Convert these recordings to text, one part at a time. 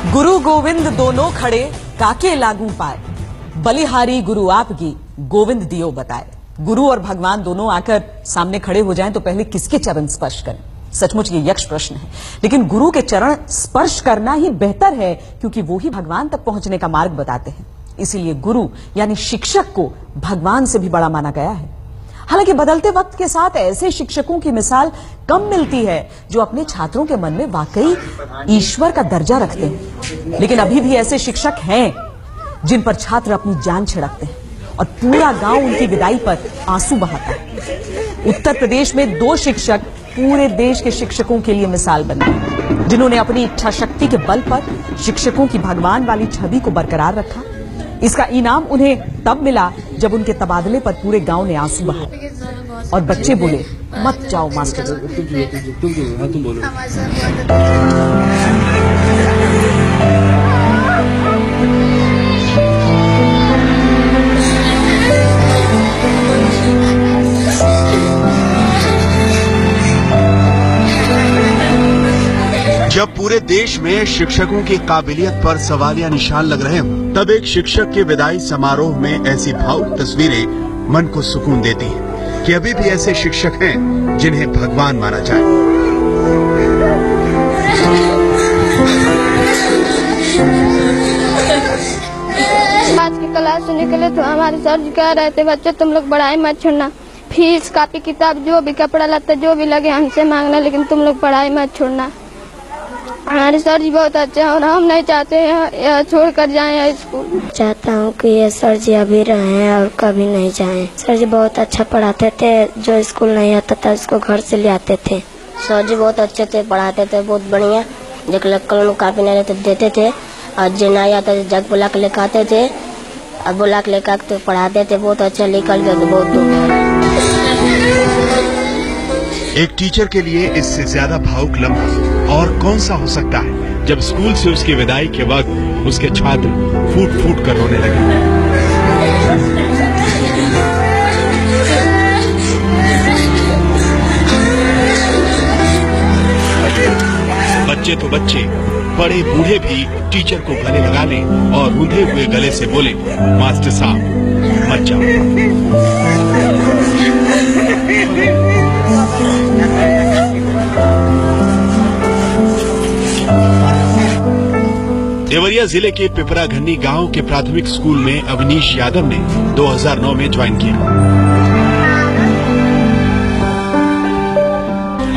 गुरु गोविंद दोनों खड़े काके लागू पाए, बलिहारी गुरु आपकी गोविंद दियो बताए। गुरु और भगवान दोनों आकर सामने खड़े हो जाएं तो पहले किसके चरण स्पर्श करें? सचमुच ये यक्ष प्रश्न है, लेकिन गुरु के चरण स्पर्श करना ही बेहतर है, क्योंकि वो ही भगवान तक पहुंचने का मार्ग बताते हैं। इसीलिए गुरु यानी शिक्षक को भगवान से भी बड़ा माना गया है। हालांकि बदलते वक्त के साथ ऐसे शिक्षकों की मिसाल कम मिलती है जो अपने छात्रों के मन में वाकई ईश्वर का दर्जा रखते हैं, लेकिन अभी भी ऐसे शिक्षक हैं जिन पर छात्र अपनी जान छिड़कते हैं और पूरा गांव उनकी विदाई पर आंसू बहाता है। उत्तर प्रदेश में 2 शिक्षक पूरे देश के शिक्षकों के लिए मिसाल बने, जिन्होंने अपनी इच्छा शक्ति के बल पर शिक्षकों की भगवान वाली छवि को बरकरार रखा। इसका इनाम उन्हें तब मिला जब उनके तबादले पर पूरे गांव ने आंसू बहाए और बच्चे बोले, मत जाओ मास्टर। तुम बोलो। जब पूरे देश में शिक्षकों की काबिलियत पर सवालिया निशान लग रहे हों, तब एक शिक्षक के विदाई समारोह में ऐसी भावुक तस्वीरें मन को सुकून देती हैं कि अभी भी ऐसे शिक्षक हैं जिन्हें भगवान माना जाए। आज की क्लास से निकले तो हमारे सर जी कह रहे थे, बच्चे तुम लोग पढ़ाई मत छोड़ना, फीस कापी किताब जो भी कपड़ा लत्ता जो भी लगे हमसे मांगना, लेकिन तुम लोग पढ़ाई मत छोड़ना। हमारे सर जी बहुत अच्छे हैं और हम नहीं चाहते हैं छोड़ कर जाए स्कूल। चाहता हूँ कि ये सर जी अभी रहे और कभी नहीं जाएं। सर जी बहुत अच्छा पढ़ाते थे, जो स्कूल नहीं आता था उसको घर से ले आते थे। सर जी बहुत अच्छे थे, पढ़ाते थे बहुत बढ़िया। जो कलम कापी नहीं रहते देते थे और जो नहीं आता जग बुला के लेकर आते थे और बुला के लेकर तो पढ़ाते थे। बहुत अच्छा निकल गए थे बहुत दूर। एक टीचर के लिए इससे ज्यादा भावुक लम्हा और कौन सा हो सकता है जब स्कूल से उसकी विदाई के वक्त उसके छात्र फूट फूट कर रोने लगे। बच्चे तो बच्चे, बड़े बूढ़े भी टीचर को गले लगा लें और रूंधे हुए गले से बोले, मास्टर साहब मत जाओ। देवरिया जिले के पिपराघन्नी गांव के प्राथमिक स्कूल में अवनीश यादव ने 2009 में ज्वाइन किया।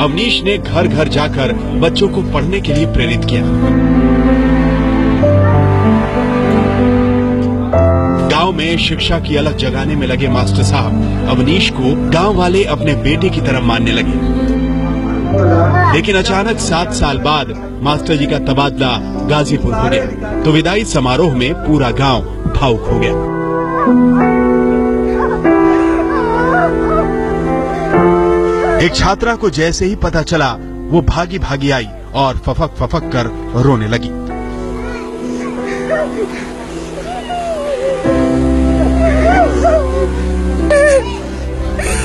अवनीश ने घर घर जाकर बच्चों को पढ़ने के लिए प्रेरित किया। गांव में शिक्षा की अलग जगाने में लगे मास्टर साहब अवनीश को गांव वाले अपने बेटे की तरह मानने लगे। लेकिन अचानक 7 साल बाद मास्टर जी का तबादला गाजीपुर हो गया, तो विदाई समारोह में पूरा गांव भावुक हो गया। एक छात्रा को जैसे ही पता चला, वो भागी भागी आई और फफक फफक कर रोने लगी।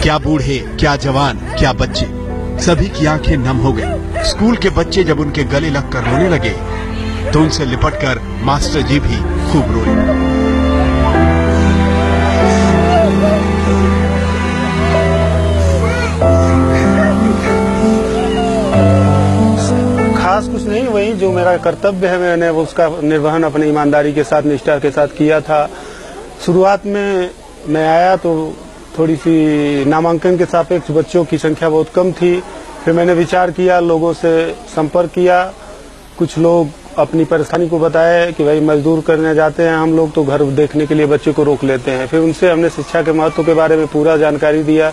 क्या बूढ़े, क्या जवान, क्या बच्चे, सभी की आंखें नम हो गई। स्कूल के बच्चे जब उनके गले लगकर रोने लगे तो उनसे लिपटकर मास्टर जी भी खूब रोए। खास कुछ नहीं, वही जो मेरा कर्तव्य है मैंने उसका निर्वहन अपनी ईमानदारी के साथ, निष्ठा के साथ किया था। शुरुआत में मैं आया तो थोड़ी सी नामांकन के सापेक्ष बच्चों की संख्या बहुत कम थी। फिर मैंने विचार किया, लोगों से संपर्क किया। कुछ लोग अपनी परेशानी को बताया कि भाई मजदूर करने जाते हैं हम लोग तो घर देखने के लिए बच्चे को रोक लेते हैं। फिर उनसे हमने शिक्षा के महत्व के बारे में पूरा जानकारी दिया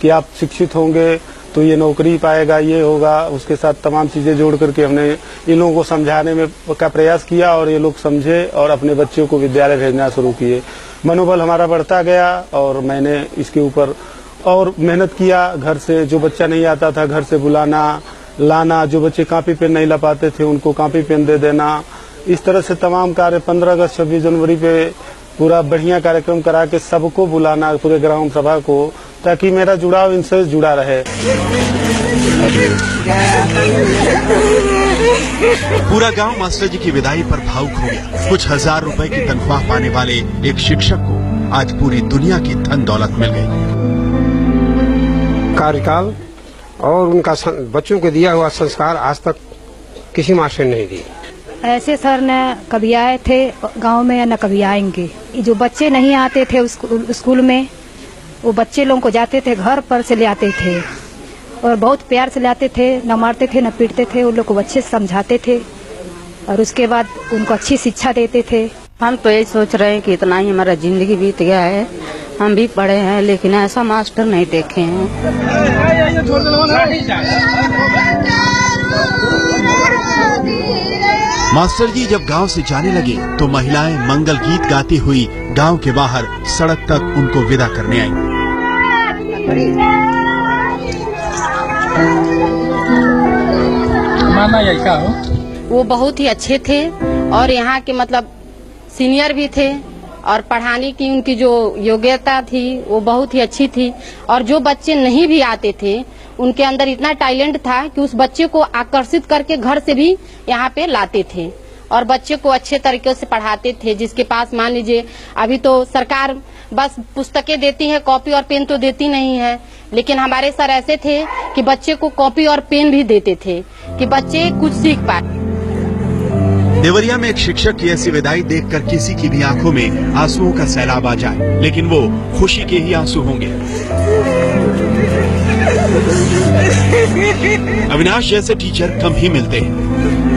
कि आप शिक्षित होंगे तो ये नौकरी पाएगा, ये होगा। उसके साथ तमाम चीजें जोड़ करके हमने इन लोगों को समझाने में का प्रयास किया और ये लोग समझे और अपने बच्चों को विद्यालय भेजना शुरू किए। मनोबल हमारा बढ़ता गया और मैंने इसके ऊपर और मेहनत किया। घर से जो बच्चा नहीं आता था घर से बुलाना लाना, जो बच्चे कॉपी पेन नहीं ला पाते थे उनको कॉपी पेन दे देना। इस तरह से तमाम कार्य 15 अगस्त 26 जनवरी पे पूरा बढ़िया कार्यक्रम करा के सबको बुलाना, पूरे ग्राम सभा को, ताकि मेरा जुड़ाव इनसे जुड़ा रहे। पूरा गांव मास्टर जी की विदाई पर भावुक हो गया। कुछ हजार रुपए की तनख्वाह पाने वाले एक शिक्षक को आज पूरी दुनिया की धन दौलत मिल गई। कार्यकाल और उनका बच्चों को दिया हुआ संस्कार आज तक किसी मास्टर ने नहीं दी। ऐसे सर न कभी आए थे गांव में न कभी आएंगे। जो बच्चे नहीं आते थे स्कूल में, वो बच्चे लोगों को जाते थे घर पर से ले आते थे और बहुत प्यार से ले आते थे, न मारते थे न पीटते थे। उन लोग को अच्छे से समझाते थे और उसके बाद उनको अच्छी शिक्षा देते थे। हम तो यही सोच रहे हैं कि इतना ही हमारा जिंदगी बीत गया है। हम भी पढ़े हैं लेकिन ऐसा मास्टर नहीं देखे हैं। मास्टर जी जब गांव से जाने लगे तो महिलाएं मंगल गीत गाती हुई गांव के बाहर सड़क तक उनको विदा करने आई। वो बहुत ही अच्छे थे और यहाँ के मतलब सीनियर भी थे और पढ़ाने की उनकी जो योग्यता थी वो बहुत ही अच्छी थी। और जो बच्चे नहीं भी आते थे उनके अंदर इतना टैलेंट था कि उस बच्चे को आकर्षित करके घर से भी यहाँ पे लाते थे और बच्चे को अच्छे तरीके से पढ़ाते थे। जिसके पास मान लीजिए अभी तो सरकार बस पुस्तकें देती है, कॉपी और पेन तो देती नहीं है, लेकिन हमारे सर ऐसे थे कि बच्चे को कॉपी और पेन भी देते थे कि बच्चे कुछ सीख पाए। देवरिया में एक शिक्षक की ऐसी विदाई देखकर किसी की भी आंखों में आंसुओं का सैलाब आ जाए, लेकिन वो खुशी के ही आंसू होंगे। अविनाश जैसे टीचर कम ही मिलते हैं।